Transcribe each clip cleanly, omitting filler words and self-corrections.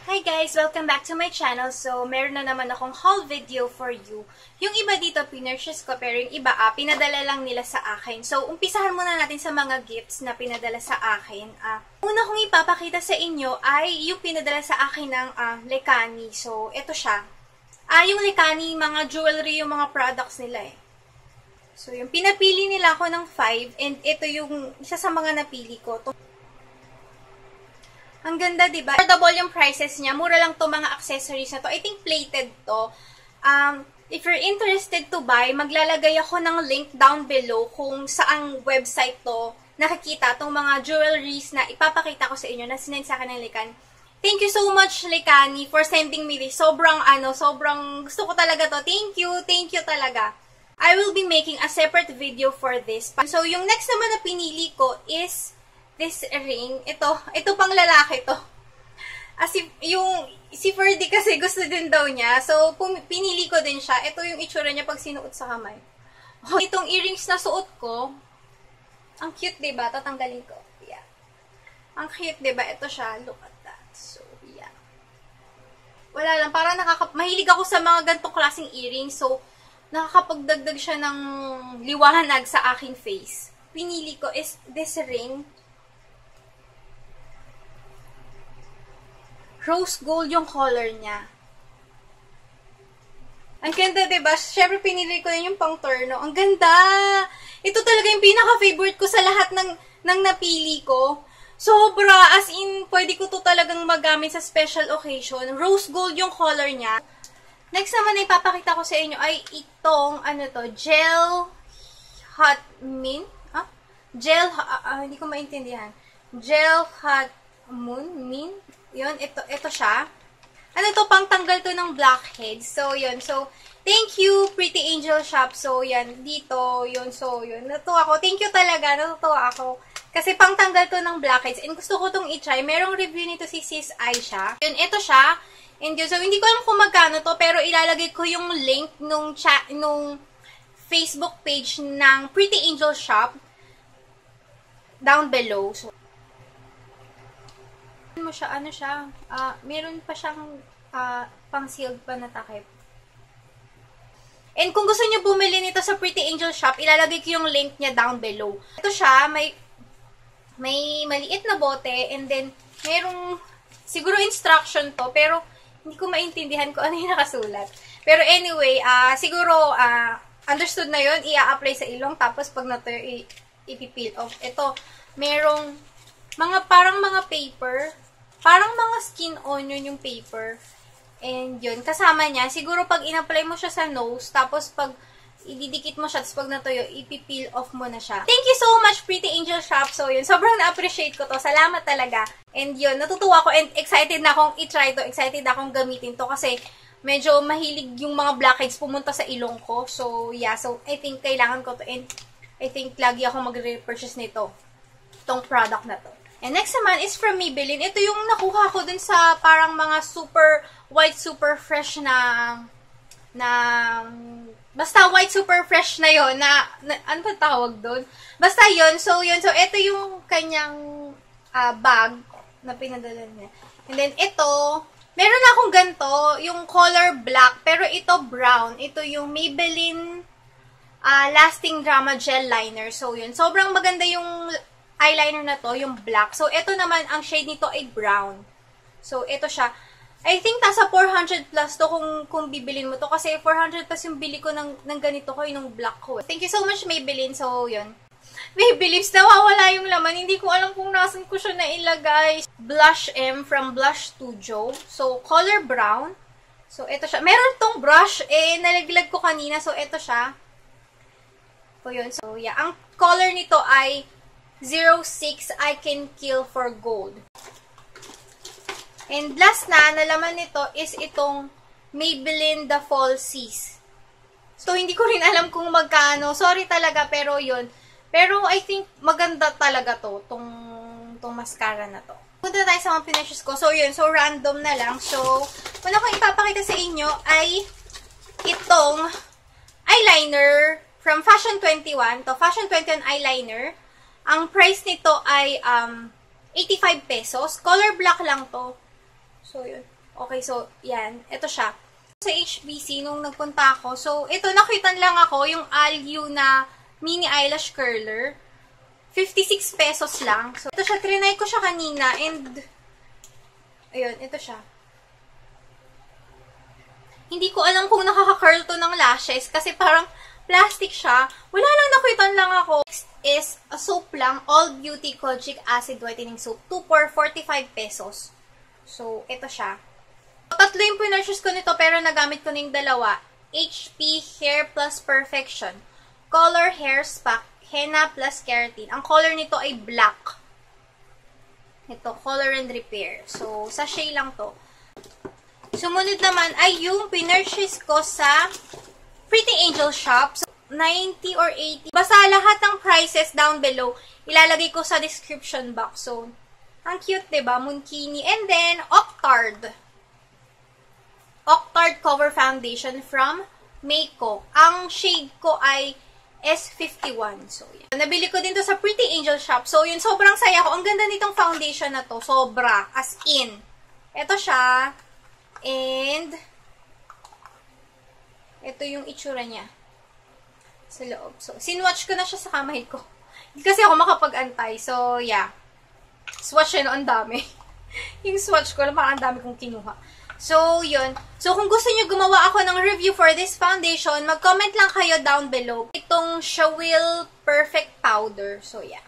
Hi guys! Welcome back to my channel. So, meron na naman akong haul video for you. Yung iba dito, pinurchase ko, pero yung iba, pinadala lang nila sa akin. So, umpisahan muna natin sa mga gifts na pinadala sa akin. Una kong ipapakita sa inyo ay yung pinadala sa akin ng Lekani. So, ito siya. Yung Lekani, mga jewelry, yung mga products nila eh. So, yung pinapili nila ako ng 5, and ito yung isa sa mga napili ko. Ang ganda, diba? Affordable yung prices niya. Mura lang to mga accessories na to. I think plated to. If you're interested to buy, maglalagay ako ng link down below kung saang website to nakikita tong mga jewelries na ipapakita ko sa inyo na sinend sa akin ng Lekani. Thank you so much, Lekani, for sending me this. Sobrang gusto ko talaga to. Thank you talaga. I will be making a separate video for this. So, yung next naman na pinili ko is this ring. Ito pang lalaki to. Si Ferdy kasi gusto din daw niya. So, pinili ko din siya. Ito yung itsura niya pag sinuot sa kamay. Itong earrings na suot ko, ang cute, diba? Tatanggalin ko. Yeah. Ang cute, diba? Ito siya. Look at that. So, yeah. Wala lang. Parang mahilig ako sa mga gantong klaseng earrings. So, nakakapagdagdag siya ng liwanag sa aking face. Pinili ko is this ring. Rose gold yung color niya. Ang ganda, diba? Siyempre, pinili ko din yung pang turno. Ang ganda! Ito talaga yung pinaka-favorite ko sa lahat ng napili ko. Sobra! As in, pwede ko to talagang magamit sa special occasion. Rose gold yung color niya. Next naman na ipapakita ko sa inyo ay itong, gel hot mint. Hindi ko maintindihan. Gel hot mint. Yun, ito siya. Pang tanggal to ng blackheads. So, yun. So, thank you, Pretty Angel Shop. So, yan, dito, yun. So, yun. Natuwa ako. Thank you talaga. Natutuwa ako. Kasi pang tanggal to ng blackheads. And gusto ko tong i-try. Merong review nito si Sis Aisha. Yun, ito siya. And yun, so, hindi ko alam kung magkano to, pero ilalagay ko yung link nung Facebook page ng Pretty Angel Shop down below. So, mo siya, meron pa siyang pang-sealed pa na takip. And kung gusto niyo bumili nito sa Pretty Angel Shop, ilalagay ko yung link niya down below. Ito siya, may maliit na bote, and then, merong, siguro instruction to, pero, hindi ko maintindihan kung ano yung nakasulat. Pero anyway, siguro, understood na yun, i-apply sa ilong, tapos pag natuyo, ipipeel off. Ito, merong, parang mga paper, parang mga skin onion yung paper. And yun, kasama niya, siguro pag in-apply mo siya sa nose, tapos pag ididikit mo siya, tapos pag natuyo, ipipeel off mo na siya. Thank you so much, Pretty Angel Shop. So yun, sobrang na-appreciate ko to. Salamat talaga. And yun, natutuwa ko and excited na akong i-try to. Excited na akong gamitin to kasi medyo mahilig yung mga blackheads pumunta sa ilong ko. So yeah, so I think kailangan ko to and I think lagi ako mag-repurchase nito. Itong product na to. And next naman is from Maybelline. Ito yung nakuha ko dun sa parang mga super white, super fresh basta white super fresh na yon ano ba tawag doon? Basta yon. So, yun. So, ito yung kanyang bag na pinadala niya. And then, ito, meron na akong ganito, yung color black, pero ito brown. Ito yung Maybelline Lasting Drama Gel Liner. So, yun. Sobrang maganda yung eyeliner na to, yung black. So, ito naman, ang shade nito ay brown. So, ito siya. I think nasa 400 plus to kung bibilin mo to. Kasi 400 plus yung bili ko ng ganito ko, yung black ko. Thank you so much, Maybelline. So, yun. Maybelline, nawawala yung laman. Hindi ko alam kung nasan ko siya nailagay. Blush M from Blush Studio. So, color brown. So, ito siya. Meron tong brush, nalaglag ko kanina. So, ito siya. So, yun. So, yeah. Ang color nito ay 06 I Can Kill for Gold. And last na, nalaman nito is itong Maybelline The Falsies. So, hindi ko rin alam kung magkano. Sorry talaga, pero yun. Pero, I think, maganda talaga to, tong mascara na to. Punta tayo sa mga pinurchase ko. So, yun. So, random na lang. So, una kong ipapakita sa inyo ay itong eyeliner from Fashion 21. To Fashion 21 eyeliner. Ang price nito ay 85 pesos. Color black lang to. So, yun. Okay, so, yan. Ito siya. Sa HBC, nung nagpunta ako, so, ito, nakitan lang ako, yung Alyu na mini eyelash curler. 56 pesos lang. So, ito siya, trinay ko siya kanina, and, ayun, ito siya. Hindi ko alam kung nakaka-curl to ng lashes, kasi parang plastic siya. Wala lang, nakitan lang ako. Next is a soap lang, All Beauty Kojic Acid Whitening Soap. 2 for 45 pesos. So, ito siya. Tatlo yung pinurchase ko nito, pero nagamit ko na yung dalawa. HP Hair Plus Perfection. Color Hair Spa, Henna Plus Keratin. Ang color nito ay black. Ito, Color and Repair. So, sachet lang to. Sumunod naman ay yung pinurchase ko sa Pretty Angel Shop. So, 90 or 80. Basta lahat ng prices down below, ilalagay ko sa description box. So, ang cute, diba? Moonkini. And then, Octard. Octard Cover Foundation from Mayco. Ang shade ko ay S51. So, yan. Nabili ko din to sa Pretty Angel Shop. So, yun, sobrang saya ko. Ang ganda nitong foundation na to. Sobra. As in. Ito siya. And, ito yung itsura niya. Sa loob. So, sinwatch ko na siya sa kamay ko. Hindi kasi ako makapag-antay. So, yeah. Swatch yun, ang dami. Yung swatch ko, parang ang dami kong kinuha. So, yun. So, kung gusto nyo gumawa ako ng review for this foundation, mag-comment lang kayo down below. Itong Shawil Perfect Powder. So, yeah.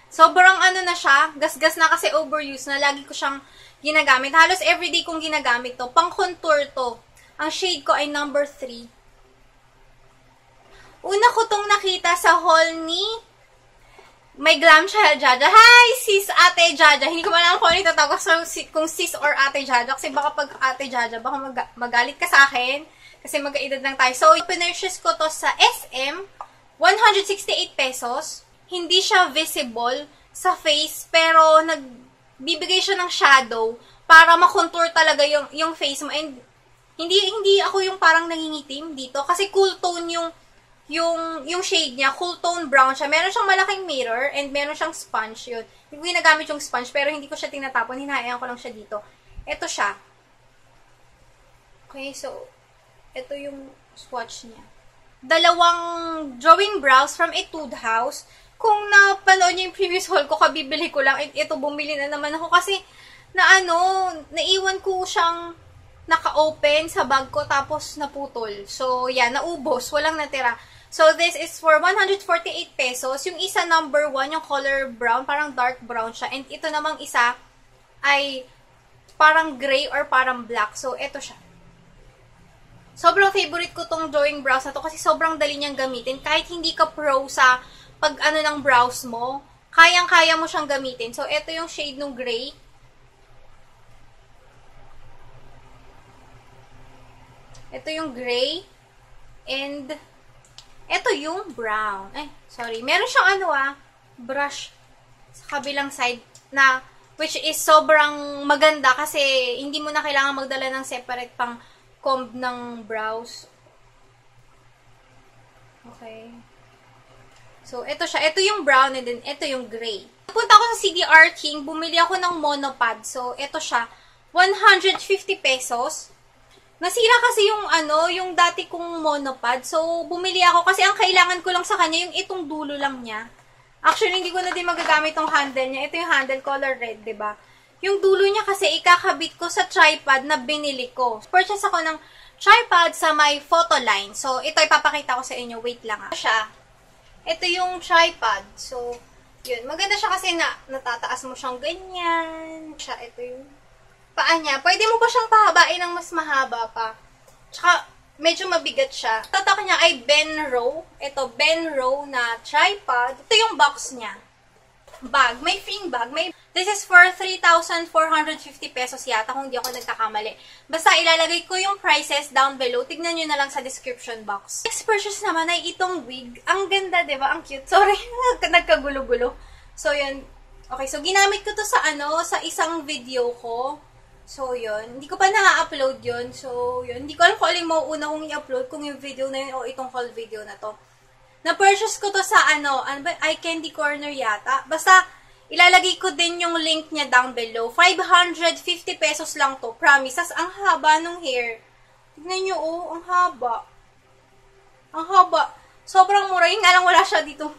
Sobrang ano na siya. Gas-gas na kasi overuse na. Lagi ko siyang ginagamit. Halos everyday kong ginagamit to. Pang-contour to. Ang shade ko ay number 3. Una ko tong nakita sa haul ni My Glam Child Jaja. Hi, sis Ate Jaja. Hindi ko alam kung ano itatawag kung sis or Ate Jaja. Kasi baka pag Ate Jaja, baka magalit ka sa akin. Kasi mag-aedad lang tayo. So, pinurchase ko to sa SM. 168 pesos. Hindi siya visible sa face. Pero, nagbibigay siya ng shadow para makontour talaga yung face mo. And, hindi ako yung parang nangingitim dito. Kasi cool tone yung shade niya, cool tone brown siya. Meron siyang malaking mirror and meron siyang sponge yun. Hindi ko ginagamit yung sponge pero hindi ko siya tinatapon. Hinahayaan ko lang siya dito. Ito siya. Okay, so, ito yung swatch niya. Dalawang drawing brows from Etude House. Kung napanood niyo yung previous haul ko, kabibili ko lang. Ito, bumili na naman ako kasi naiwan ko siyang naka-open sa bag ko tapos naputol. So, yeah, naubos. Walang natira. So, this is for 148 pesos. Yung isa, number 1, yung color brown, parang dark brown siya. And ito namang isa ay parang gray or parang black. So, ito siya. Sobrang favorite ko tong drawing brows na to kasi sobrang dali niyang gamitin. Kahit hindi ka pro sa pag-ano ng brows mo, kayang-kaya mo siyang gamitin. So, ito yung shade ng gray. Ito yung gray. And, ito yung brown. Sorry. Meron siyang brush sa kabilang side na, which is sobrang maganda kasi hindi mo na kailangan magdala ng separate pang comb ng brows. Okay. So, ito siya. Ito yung brown and then ito yung gray. Punta ako sa CDR King. Bumili ako ng monopod. So, ito siya. 150 pesos. Nasira kasi yung dati kong monopod. So, bumili ako kasi ang kailangan ko lang sa kanya yung itong dulo lang niya. Actually, hindi ko na din magagamit tong handle niya. Ito yung handle, color red, diba? Yung dulo niya kasi ikakabit ko sa tripod na binili ko. Purchase ako ng tripod sa my photo line. So, ito ipapakita ko sa inyo. Wait lang siya. Ito yung tripod. So, yun. Maganda siya kasi natataas mo siyang ganyan. Ito yung paa niya. Pwede mo pa siyang pahabain ng mas mahaba pa. Tsaka, medyo mabigat siya. Tatak niya ay Benro. Ito, Benro na tripod. Ito yung box niya. Bag. May free bag. This is for 3,450 pesos yata kung hindi ako nagkakamali. Basta ilalagay ko yung prices down below. Tignan nyo na lang sa description box. Next purchase naman ay itong wig. Ang ganda, diba? Ang cute. Sorry, nagkagulo-gulo. So, yun. Okay, so ginamit ko to sa sa isang video ko. So, yun. Hindi ko pa na-upload yun. So, yun. Hindi ko alam kung alin mauuna kong i-upload, kung yung video na yun o itong haul video na to. Na-purchase ko to sa eye candy corner yata. Basta, Ilalagay ko din yung link niya down below. 550 pesos lang to. Promise. As ang haba nung hair. Tignan nyo, oh. Ang haba. Ang haba. Sobrang mura. Yung nga lang wala siya dito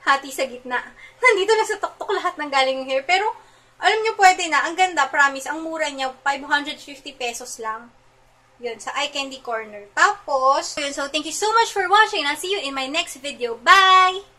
hati sa gitna. Nandito na sa tuktok lahat ng galing yung hair. Pero, alam nyo, pwede na. Ang ganda, promise. Ang mura niya, 550 pesos lang. Yun, sa Eye Candy Corner. Tapos, yun, so thank you so much for watching. I'll see you in my next video. Bye!